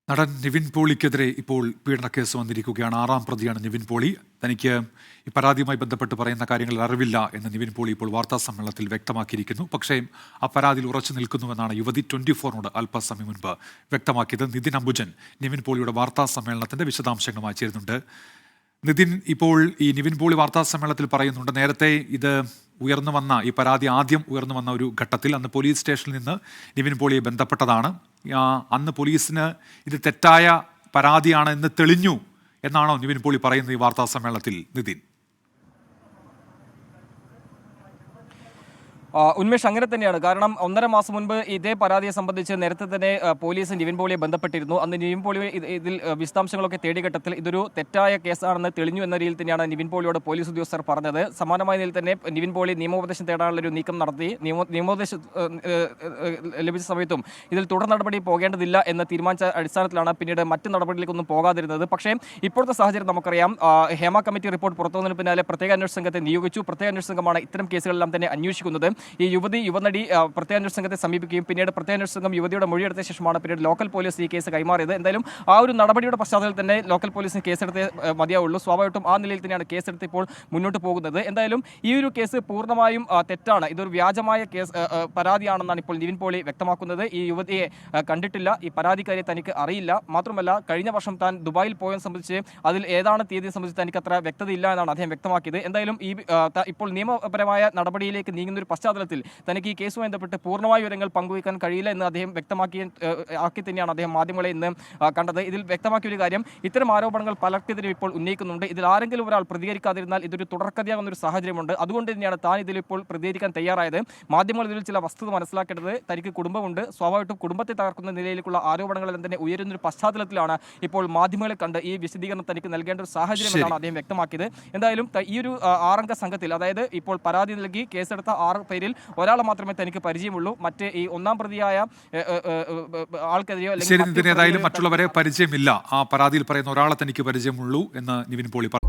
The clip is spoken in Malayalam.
നടൻ നിവിൻ പോളിക്കെതിരെ ഇപ്പോൾ പീഡനക്കേസ് വന്നിരിക്കുകയാണ്. 6ാം പ്രതിയാണ് നിവിൻ പോളി. തനിക്ക് ഈ പരാതിയുമായി ബന്ധപ്പെട്ട് പറയുന്ന കാര്യങ്ങളിൽ അറിവില്ല എന്ന് നിവിൻ പോളി ഇപ്പോൾ വാർത്താ സമ്മേളനത്തിൽ വ്യക്തമാക്കിയിരിക്കുന്നു. പക്ഷേ ആ പരാതിയിൽ ഉറച്ചു നിൽക്കുന്നുവെന്നാണ് യുവതി 24നോട് അല്പസമയം മുൻപ് വ്യക്തമാക്കിയത്. നിതിൻ അംബുജൻ നിവിൻ പോളിയുടെ വാർത്താ സമ്മേളനത്തിന്റെ വിശദാംശങ്ങളുമായി ചേരുന്നുണ്ട്. നിതിൻ, ഇപ്പോൾ ഈ നിവിൻ പോളി വാർത്താ സമ്മേളനത്തിൽ പറയുന്നുണ്ട്, നേരത്തെ ഇത് ഉയർന്നു വന്ന ഈ പരാതി ആദ്യം ഉയർന്നു വന്ന ഒരു ഘട്ടത്തിൽ അന്ന് പോലീസ് സ്റ്റേഷനിൽ നിന്ന് നിവിൻ പോളിയെ ബന്ധപ്പെട്ടതാണ്. അന്ന് പോലീസിന് ഇത് തെറ്റായ പരാതിയാണ് എന്ന് തെളിഞ്ഞു എന്നാണോ നിവിൻ പോളി പറയുന്നത് ഈ വാർത്താ സമ്മേളനത്തിൽ? നിതിൻ, ഉന്മേഷ്, അങ്ങനെ തന്നെയാണ്. കാരണം 1.5 മാസം മുൻപ് ഇതേ പരാതിയെ സംബന്ധിച്ച് നേരത്തെ തന്നെ പോലീസ് നിവിൻ പോളിയെ ബന്ധപ്പെട്ടിരുന്നു. അന്ന് നിവിൻ പോളി ഇതിൽ വിശദാംശങ്ങളൊക്കെ തേടിയ ഘട്ടത്തിൽ ഇതൊരു തെറ്റായ കേസാണെന്ന് തെളിഞ്ഞു എന്ന രീതിയിൽ തന്നെയാണ് നിവിൻ പോളിയോട് പോലീസ് ഉദ്യോഗസ്ഥർ പറഞ്ഞത്. സമാനമായ നിലയിൽ തന്നെ നിവിൻ പോളി നിയമോപദേശം തേടാനുള്ളൊരു നീക്കം നടത്തി. നിയമോപദേശം ലഭിച്ച സമയത്തും ഇതിൽ തുടർ നടപടി പോകേണ്ടതില്ല എന്ന് തീരുമാനിച്ച അടിസ്ഥാനത്തിലാണ് പിന്നീട് മറ്റ് നടപടിയിലേക്കൊന്നും പോകാതിരുന്നത്. പക്ഷേ ഇപ്പോഴത്തെ സാഹചര്യം നമുക്കറിയാം. ഹേമ കമ്മിറ്റി റിപ്പോർട്ട് പുറത്തുവന്നതിന് പിന്നാലെ പ്രത്യേക അന്വേഷണ സംഘത്തെ നിയോഗിച്ചു. പ്രത്യേക അന്വേഷണ സംഘമാണ് ഇത്തരം കേസുകളെല്ലാം തന്നെ അന്വേഷിക്കുന്നത്. ഈ യുവനടി പ്രത്യേക അന്വേഷണ സംഘത്തെ സമീപിക്കുകയും പിന്നീട് പ്രത്യേക അന്വേഷണ സംഘം യുവതിയുടെ മൊഴിയെടുത്ത ശേഷമാണ് പിന്നീട് ലോക്കൽ പോലീസ് ഈ കേസ് കൈമാറിയത്. എന്തായാലും ആ ഒരു നടപടിയുടെ പശ്ചാത്തലത്തിൽ തന്നെ ലോക്കൽ പോലീസിന് കേസെടുത്തേ മതിയാവുള്ളൂ. സ്വാഭാവികമായിട്ടും ആ നിലയിൽ തന്നെയാണ് കേസെടുത്ത് ഇപ്പോൾ മുന്നോട്ട് പോകുന്നത്. എന്തായാലും ഈ ഒരു കേസ് പൂർണ്ണമായും തെറ്റാണ്. ഇതൊരു വ്യാജമായ കേസ് പരാതിയാണെന്നാണ് ഇപ്പോൾ നിവിൻ പോളി വ്യക്തമാക്കുന്നത്. ഈ യുവതിയെ കണ്ടിട്ടില്ല, ഈ പരാതിക്കാരെ തനിക്ക് അറിയില്ല. മാത്രമല്ല, കഴിഞ്ഞ വർഷം താൻ ദുബായിൽ പോയെന്ന് സംബന്ധിച്ച് അതിൽ ഏതാണ് തീയതിയെ സംബന്ധിച്ച് തനിക്ക് അത്ര വ്യക്തതയില്ല എന്നാണ് അദ്ദേഹം വ്യക്തമാക്കിയത്. എന്തായാലും ഇപ്പോൾ നിയമപരമായ നടപടിയിലേക്ക് നീങ്ങുന്ന ഒരു പശ്ചാത്തലത്തിൽ തനിക്ക് ഈ കേസുമായി ബന്ധപ്പെട്ട് പൂർണ്ണമായ വിവരങ്ങൾ പങ്കുവയ്ക്കാൻ കഴിയില്ല എന്ന് അദ്ദേഹം ആക്കി തന്നെയാണ് അദ്ദേഹം മാധ്യമങ്ങളെ ഇന്ന് കണ്ടത്. ഇതിൽ വ്യക്തമാക്കിയ ഒരു കാര്യം, ഇത്തരം ആരോപണങ്ങൾ പലർക്കെതിരെ ഇപ്പോൾ ഉന്നയിക്കുന്നുണ്ട്. ഇതിൽ ആരെങ്കിലും ഒരാൾ പ്രതികരിക്കാതിരുന്നാൽ ഇതൊരു തുടർക്കഥയാകുന്ന ഒരു സാഹചര്യമുണ്ട്. അതുകൊണ്ട് തന്നെയാണ് താൻ ഇതിലിപ്പോൾ പ്രതികരിക്കാൻ തയ്യാറായത്. മാധ്യമങ്ങൾ ഇതിൽ ചില വസ്തുത മനസ്സിലാക്കേണ്ടത്, തനിക്ക് കുടുംബമുണ്ട്. സ്വാഭാവികമായിട്ടും കുടുംബത്തെ തകർക്കുന്ന നിലയിലേക്കുള്ള ആരോപണങ്ങളെല്ലാം തന്നെ ഉയരുന്നൊരു പശ്ചാത്തലത്തിലാണ് ഇപ്പോൾ മാധ്യമങ്ങളെ കണ്ട് ഈ വിശദീകരണം തനിക്ക് നൽകേണ്ട ഒരു സാഹചര്യം എന്നാണ് അദ്ദേഹം വ്യക്തമാക്കിയത്. എന്തായാലും ഈ ഒരു 6 അംഗ സംഘത്തിൽ, അതായത് ഇപ്പോൾ പരാതി നൽകി കേസെടുത്ത 6 പേരിൽ ഒരാളെ മാത്രമേ തനിക്ക് പരിചയമുള്ളൂ. മറ്റ് ഈ 1ാം പ്രതിയായ ആൾക്കെതിരെയോ അല്ലെങ്കിൽ മറ്റുള്ളവരെ പരിചയമില്ല. ആ പരാതിയിൽ പറയുന്ന ഒരാളെ തനിക്ക് പരിചയമുള്ളൂ എന്ന് നിവിൻ പോളി പറഞ്ഞു.